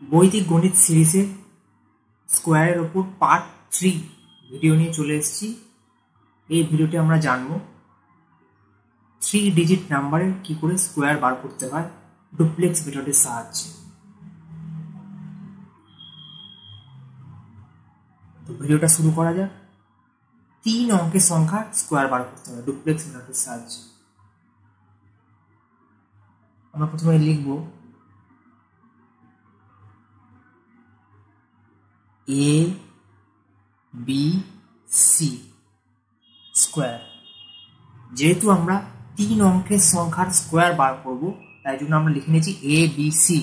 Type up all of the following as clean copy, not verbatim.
বৈদিক গণিত সিরিজে স্কোয়ারের ওপর পার্ট 3 ভিডিও নিয়ে চলে এসেছি। এই ভিডিওতে আমরা জানব 3 ডিজিট নাম্বারের কি করে স্কোয়ার বার করতে হয় ডুপ্লেক্স মেথডের সাহায্যে। তো ভিডিওটা শুরু করা যাক। 3 অঙ্কের সংখ্যা স্কোয়ার বার করতে হয় ডুপ্লেক্স মেথডের সাহায্যে। আমরা প্রথমে লিখব এ বি সি স্কোয়ার। যেহেতু আমরা 3 অঙ্কের সংখ্যার স্কোয়ার বার করব, তাই জন্য আমরা লিখে নিয়েছি A B C.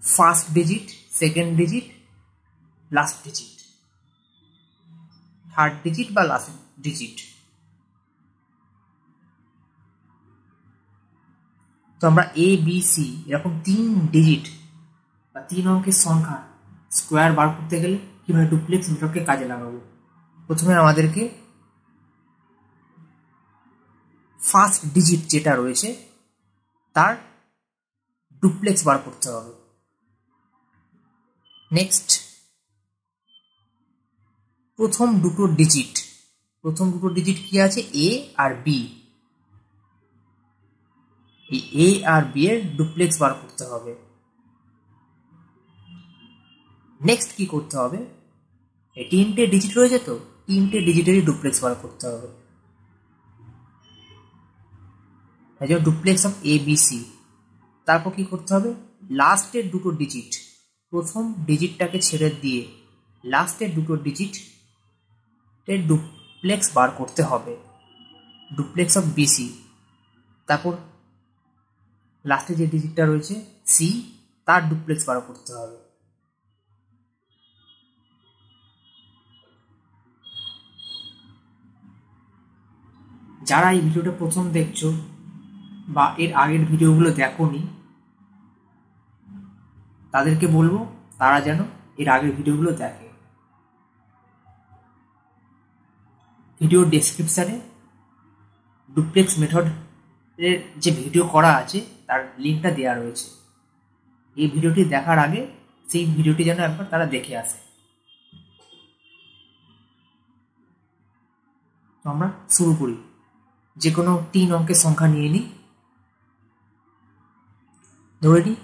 First digit, second digit, last digit, third digit বা লাস্ট ডিজিট। তো আমরা এ বি সি এরকম 3 ডিজিট বা 3 অঙ্কের সংখ্যা স্কোয়ার বার করতে গেলে কিভাবে ডুপ্লেক্স মেথডকে কাজে লাগাবো। প্রথমে আমাদেরকে ফার্স্ট ডিজিট যেটা রয়েছে তার ডুপ্লেক্স বার করতে হবে। নেক্সট প্রথম দুটো ডিজিট কি আছে, এ আর বি। এই এ আর বি এর ডুপ্লেক্স বার করতে হবে। নেক্সট কি করতে হবে, এই 3টে ডিজিট রয়েছে, তো 3টে ডিজিটেরই ডুপ্লেক্স বার করতে হবে। এই জন্য duplex of A B C. তারপর কি করতে হবে, লাস্টের দুটো ডিজিট, প্রথম ডিজিটটাকে ছেড়ে দিয়ে লাস্টের দুটো ডিজিটের ডুপ্লেক্স বার করতে হবে, ডুপ্লেক্স অফ বিসি। তারপর লাস্টে যে ডিজিটটা রয়েছে সি, তার ডুপ্লেক্স বার করতে হবে। যারা এই ভিডিওটা প্রথম দেখছো বা এর আগের ভিডিওগুলো দেখোনি, তাদেরকে বলবো তারা যেন এর আগের ভিডিওগুলো দেখে। ভিডিও ডেসক্রিপশানে ডুপ্লেক্স মেথডের যে ভিডিও করা আছে তার লিঙ্কটা দেওয়া রয়েছে। এই ভিডিওটি দেখার আগে সেই ভিডিওটি যেন একবার তারা দেখে আসে। তো আমরা শুরু করি। যে কোনো 3 অঙ্কের সংখ্যা নিয়ে নিই। ধরে নিই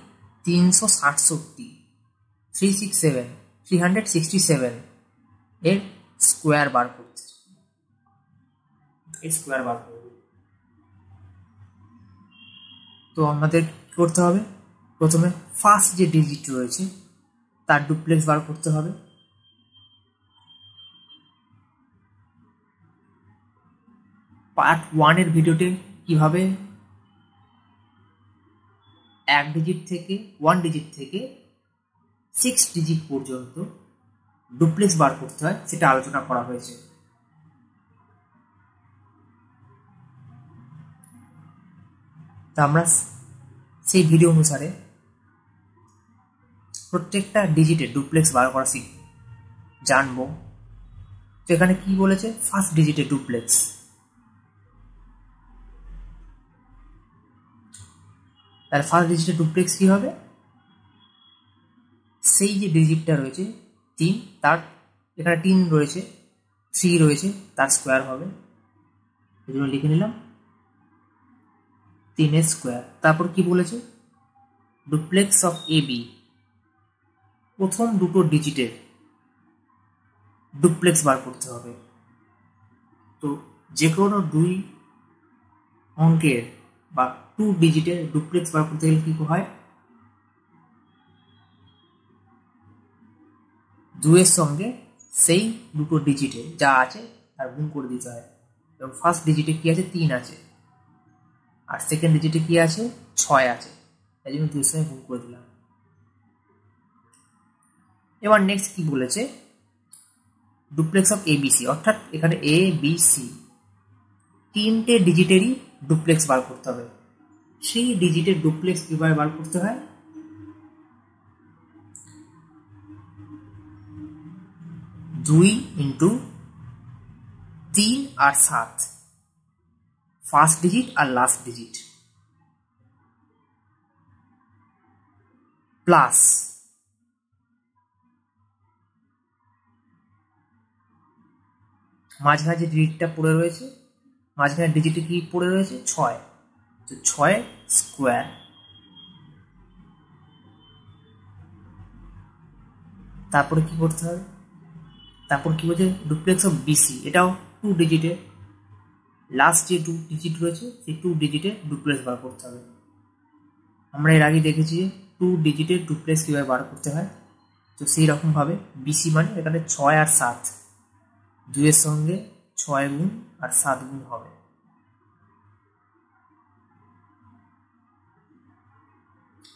367 এর স্কোয়ার বার করতে, এর স্কোয়ার বার করব। তো আমাদের কি করতে হবে, প্রথমে ফার্স্ট যে ডিজিট রয়েছে তার ডুপ্লেক্স বার করতে হবে। পার্ট 1 এর ভিডিওতে কিভাবে 1 ডিজিট থেকে 6 ডিজিট পর্যন্ত ডুপ্লেক্স বার করতে হয় সেটা আলোচনা করা হয়েছে। তা আমরা সেই ভিডিও অনুসারে প্রত্যেকটা ডিজিটে ডুপ্লেক্স বার করা জানবো। তো এখানে কি বলেছে, ফার্স্ট ডিজিটে ডুপ্লেক্স। তাহলে ফার্স্ট ডিজিটে ডুপ্লেক্স কি হবে, সেই যে ডিজিটটা রয়েছে 3, তার এখানে 3 রয়েছে, 3 রয়েছে, তার স্কোয়ার হবে। এই জন্য লিখে নিলাম 3 এর স্কোয়ার। তারপর কি বলেছে, ডুপ্লেক্স অফ এ বি, প্রথম দুটো ডিজিটের ডুপ্লেক্স বার করতে হবে। তো যে কোনো 2 অঙ্কের বা 2 ডিজিটের ডুপ্লেক্স বার করতে গেলে কি হয়, 2 এর সঙ্গে সেই দুটো ডিজিটে যা আছে তার গুণ করে দিতে হয়। এবং ফার্স্ট ডিজিটে কি আছে, 3 আছে, আর সেকেন্ড ডিজিটে কি আছে, 6 আছে, তাই জন্য 2 এর সঙ্গে গুণ করে দিলাম। এবার নেক্সট কি বলেছে, ডুপ্লেক্স অফ এবিসি, অর্থাৎ এখানে এ বি সি 3টে ডিজিটেরই ডুপ্লেক্স বার করতে হবে। সেই ডিজিটের ডুপ্লেক্স কিভাবে বার করতে হয়, 2 × 3 আর 7, ফার্স্ট ডিজিট আর লাস্ট ডিজিট। প্লাস মাঝখানে যে ডিজিটটা পড়ে রয়েছে, মাঝখানে ডিজিটে কি পড়ে রয়েছে 6, তো 6 স্কোয়ার। তারপরে কি করতে হবে, তারপর কি বলছে ডুপ্লেক্স অফ বিসি, এটাও 2 ডিজিটের, লাস্ট যে 2 ডিজিট রয়েছে সেই 2 ডিজিটের ডুপ্লেক্স বার করতে হবে। আমরা এর আগে দেখেছি যে 2 ডিজিটের ডুপ্লেক্স কীভাবে বার করতে হয়, তো সেই রকমভাবে বিসি মানে এখানে 6 আর 7, 2 এর সঙ্গে 6 গুণ আর 7 গুণ হবে।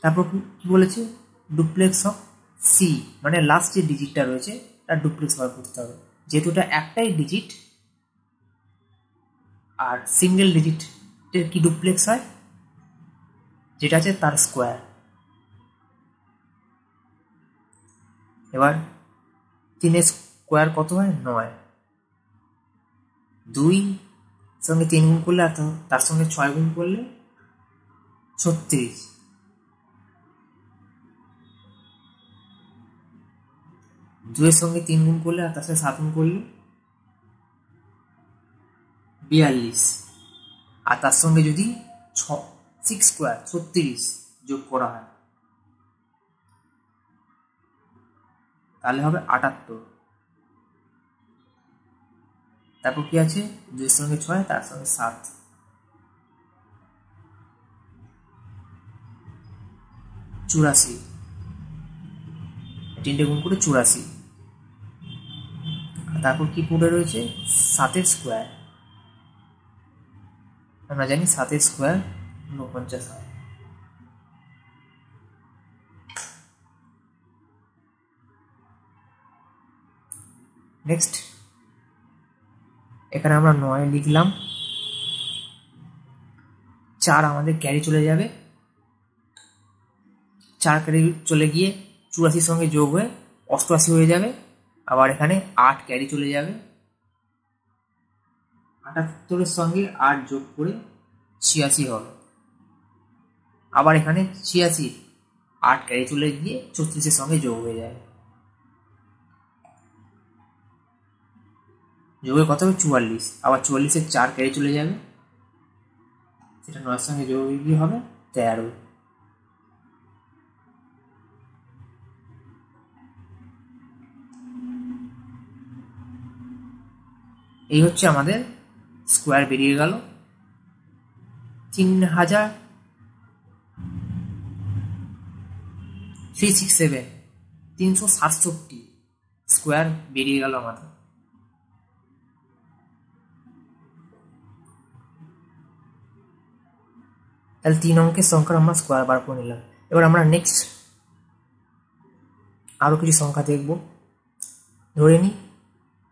তারপর কি বলেছে ডুপ্লেক্স অফ সি, মানে লাস্ট যে ডিজিটটা রয়েছে তার ডুপ্লেক্স বার করতে হবে। যেহেতু এটা একটাই ডিজিট আর সিঙ্গেল ডিজিটের কি ডুপ্লেক্স হয়, যেটা আছে তার স্কোয়ার। এবার 3 স্কোয়ার কত হয় 9, 2 সঙ্গে 3 গুণ করলে আর তার সঙ্গে 6 গুণ করলে 36, 2 এর সঙ্গে 3 গুণ করলে আর তার সাথে 7 গুণ করলে 42, আর তার সঙ্গে যদি 6 স্কোয়ার 36 যোগ করা হয় তাহলে হবে 78। তারপর কি আছে 2 এর সঙ্গে 6 তার সঙ্গে 7, 84, 3টে গুণ করে 84। তারপর কি পড়ে রয়েছে 7 স্কোয়ার, আমরা জানি 7 স্কোয়ার 49 হয়। নেক্সট এখানে আমরা 9 লিখলাম, 4 আমাদের ক্যারি চলে যাবে, 4 ক্যারি চলে গিয়ে 84 সঙ্গে যোগ হয়ে 88 হয়ে যাবে। আবার এখানে 8 ক্যারি চলে যাবে, 78 সঙ্গে 8 যোগ করে 86 হবে। আবার এখানে 86 8 ক্যারি চলে গিয়ে 34 সঙ্গে যোগ হয়ে যাবে, যোগের কত হবে 44। আবার 44 4 ক্যারি চলে যাবে, সেটা 9 সঙ্গে যোগ হয়ে গিয়ে হবে 13। এই হচ্ছে আমাদের স্কোয়ার বেরিয়ে গেল 367 স্কোয়ার বেরিয়ে গেল আমাদের। তাহলে 3 অঙ্কের সংখ্যার আমরা স্কোয়ার বার করে নিলাম। এবার আমরা নেক্সট আরও কিছু সংখ্যা দেখব। ধরে নিই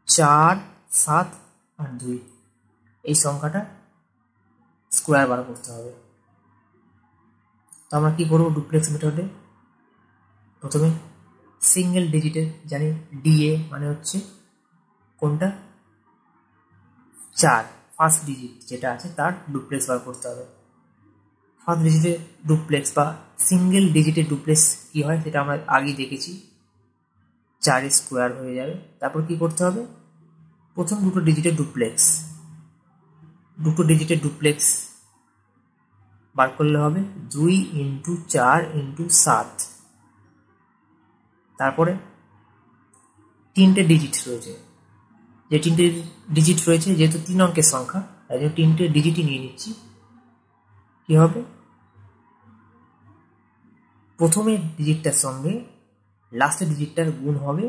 4, 7 আর 2, এই সংখ্যাটা স্কোয়ার বার করতে হবে। তো আমরা কি করব ডুপ্লেক্স মেথডে, প্রথমে সিঙ্গেল ডিজিটের জানি ডিএ মানে হচ্ছে কোনটা 4, ফার্স্ট ডিজিট যেটা আছে তার ডুপ্লেক্স বার করতে হবে। ফার্স্ট ডিজিটের ডুপ্লেক্স বা সিঙ্গেল ডিজিটের ডুপ্লেক্স কি হয় সেটা আমরা আগেই দেখেছি, 4 স্কোয়ার হয়ে যাবে। তারপর কি করতে হবে, প্রথম দুটো ডিজিটের ডুপ্লেক্স বার করলে হবে 2 × 4 × 7। তারপরে 3টে ডিজিট রয়েছে, যে 3টে ডিজিট রয়েছে যেহেতু 3 অঙ্কের সংখ্যা তাই জন্য 3টে ডিজিটই নিয়ে নিচ্ছি। কি হবে, প্রথমের ডিজিটটার সঙ্গে লাস্টের ডিজিটটার গুণ হবে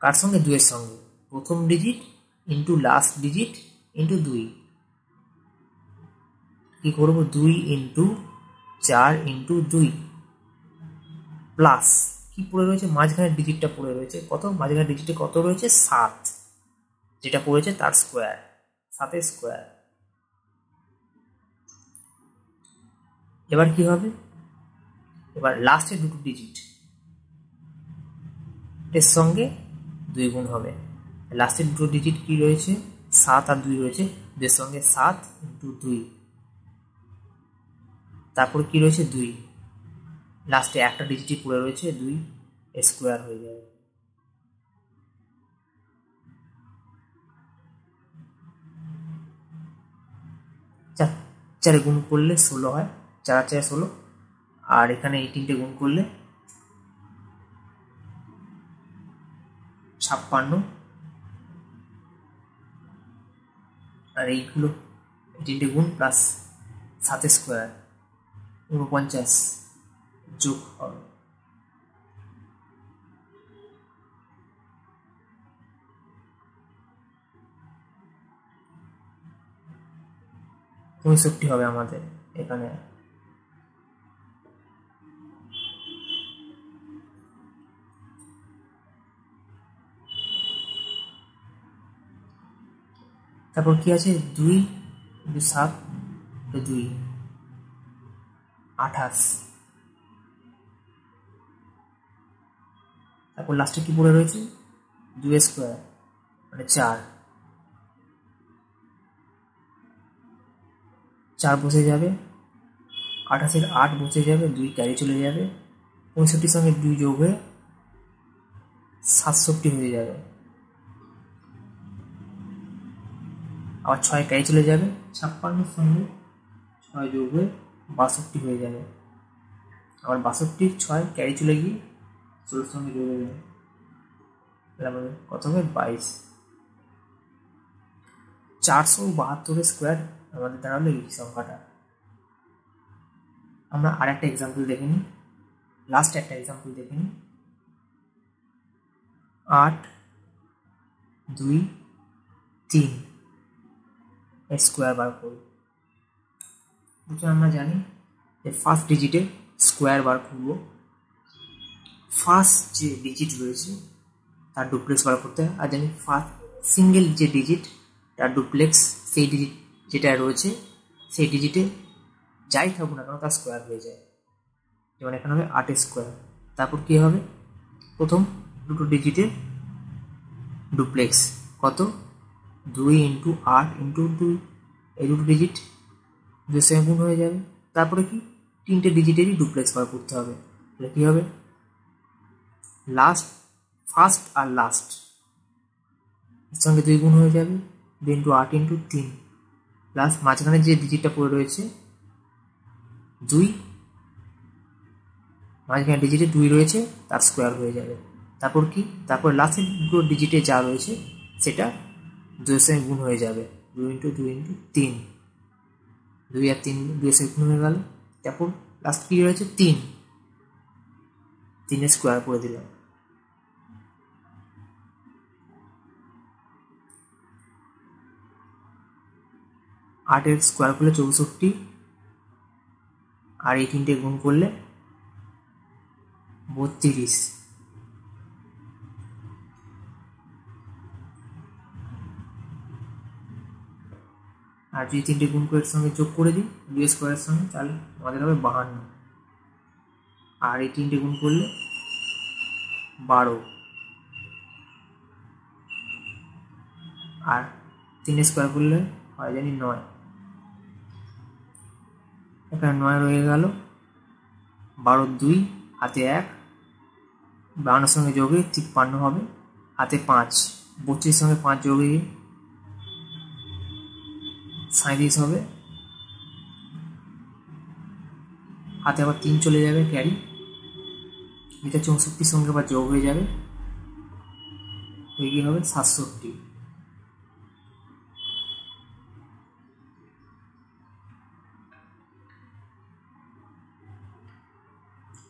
কার সঙ্গে 2 এর সঙ্গে, প্রথম digit into last digit into 2। কি করবো 2 × 4 × 2 প্লাস কি পড়ে রয়েছে মাঝখানের ডিজিটটা পড়ে রয়েছে কত, মাঝখানের ডিজিটে কত রয়েছে 7, যেটা পড়েছে তার স্কোয়ার, 7 স্কোয়ার। এবার কি হবে, এবার লাস্টের দুটো ডিজিট এর সঙ্গে 2 গুণ হবে। লাস্টের দুটো ডিজিট কি রয়েছে 7 আর 2 রয়েছে, 2 এর সঙ্গে 7 × 2, তারপর কি রয়েছে 2, লাস্টে একটা ডিজিটই পড়ে রয়েছে, 2 স্কোয়ার হয়ে যাবে। চারে গুণ করলে 16 হয়, 4 4 16, আর এখানে এই 3টে গুণ করলে 56, আর এইগুলো 3টে গুণ প্লাস 7 স্কোয়ার 49 যোগ হবে। পঁয়ষট্টি হবে আমাদের এখানে। তারপর কি আছে, 2 7 2 28, তারপর লাস্টে কি পড়ে রয়েছে, 2 স্কোয়ার মানে 4 বসে যাবে, 28-এর 8 বসে যাবে, 2 ক্যারি চলে যাবে, 65 সঙ্গে 2 যোগ হয়ে 67 হয়ে যাবে, আবার 6 ক্যারি চলে যাবে, 56 সঙ্গে 6 যোগ হয়ে 62 হয়ে যাবে, আবার 62 6 ক্যারি চলে গিয়ে 16 সঙ্গে যোগ হয়ে যাবে, আমাদের কত হবে 22। 472 স্কোয়ার আমাদের দাঁড়ালো এই সংখ্যাটা। আমরা আর একটা এক্সাম্পল দেখে নিই, লাস্ট একটা এক্সাম্পল দেখে নিই। 8 2 3 স্কোয়ার বার করব। আমরা জানি যে ফার্স্ট ডিজিটে স্কোয়ার বার করব, ফার্স্ট যে ডিজিট রয়েছে তার ডুপ্লেক্স বার করতে হয়, আর জানি ফার্স্ট সিঙ্গেল যে ডিজিট তার ডুপ্লেক্স, সেই ডিজিট যেটা রয়েছে সেই ডিজিটে যাই থাকুক না কেন তার স্কোয়ার হয়ে যায়। যেমন এখানে হবে 8 স্কোয়ার। তারপর কী হবে, প্রথম দুটো ডিজিটে ডুপ্লেক্স কত, 2 × 8 × 2, এই দুটো ডিজিট 2 সঙ্গে গুণ হয়ে যাবে। তারপরে কি, 3টে ডিজিটেরই ডুপ্লেক্স বার করতে হবে। তাহলে কী হবে, ফার্স্ট আর লাস্ট এর সঙ্গে 2 গুণ হয়ে যাবে, 2 × 8 × 3, প্লাস মাঝখানে যে ডিজিটটা পড়ে রয়েছে 2, মাঝখানে ডিজিটে 2 রয়েছে তার স্কোয়ার হয়ে যাবে। তারপর কি, তারপর লাস্টের দুটো ডিজিটে যা রয়েছে সেটা 2 এর সঙ্গে গুণ হয়ে যাবে, 2 × 2 × 3, 2 আর 3 2 এর সঙ্গে গুণ হয়ে গেল। তারপর লাস্ট কি রয়েছে, 3 এর স্কোয়ার করে দিলাম। আটের স্কোয়ার করলে 64, আর এই 3টে গুণ করলে 32, আর যদি 3টে গুণ করে এর সঙ্গে যোগ করে দিই 2 স্কোয়ারের সঙ্গে, তাহলে আমাদের হবে 52, আর এই 3টে গুণ করলে 12, আর 3 স্কোয়ার করলে হয় জানি 9, এখানে 9 রয়ে গেল, 12 2 হাতে 1, 52 সঙ্গে যোগে 53 হবে, হাতে 5, 32 সঙ্গে 5 যোগে 37 হবে, হাতে আবার 3 চলে যাবে ক্যারি, এটা 64 সঙ্গে আবার যোগ হয়ে যাবে, হয়ে গিয়ে হবে 67।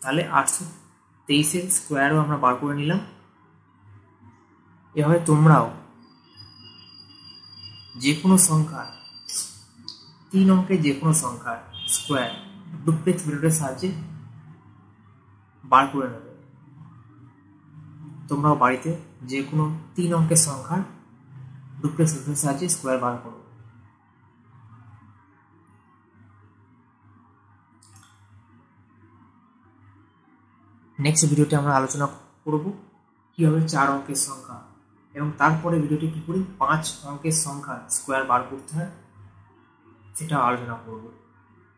তাহলে 823-এর স্কোয়ারও আমরা বার করে নিলাম। এভাবে তোমরাও যে কোনো সংখ্যার 3 অঙ্কের যে কোনো সংখ্যার স্কোয়ার ডুপ্লেক্স মেথডের সাহায্যে বার করে নেবে। তোমরাও বাড়িতে যে কোনো 3 অঙ্কের সংখ্যার ডুপ্লেক্স মেথডের সাহায্যে স্কোয়ার বার করো। নেক্সট ভিডিওতে আমরা আলোচনা করব কীভাবে 4 অঙ্কের সংখ্যা, এবং তারপরে ভিডিওটি কী করি 5 অঙ্কের সংখ্যা স্কোয়ার বার করতে হয় সেটা আলোচনা করব।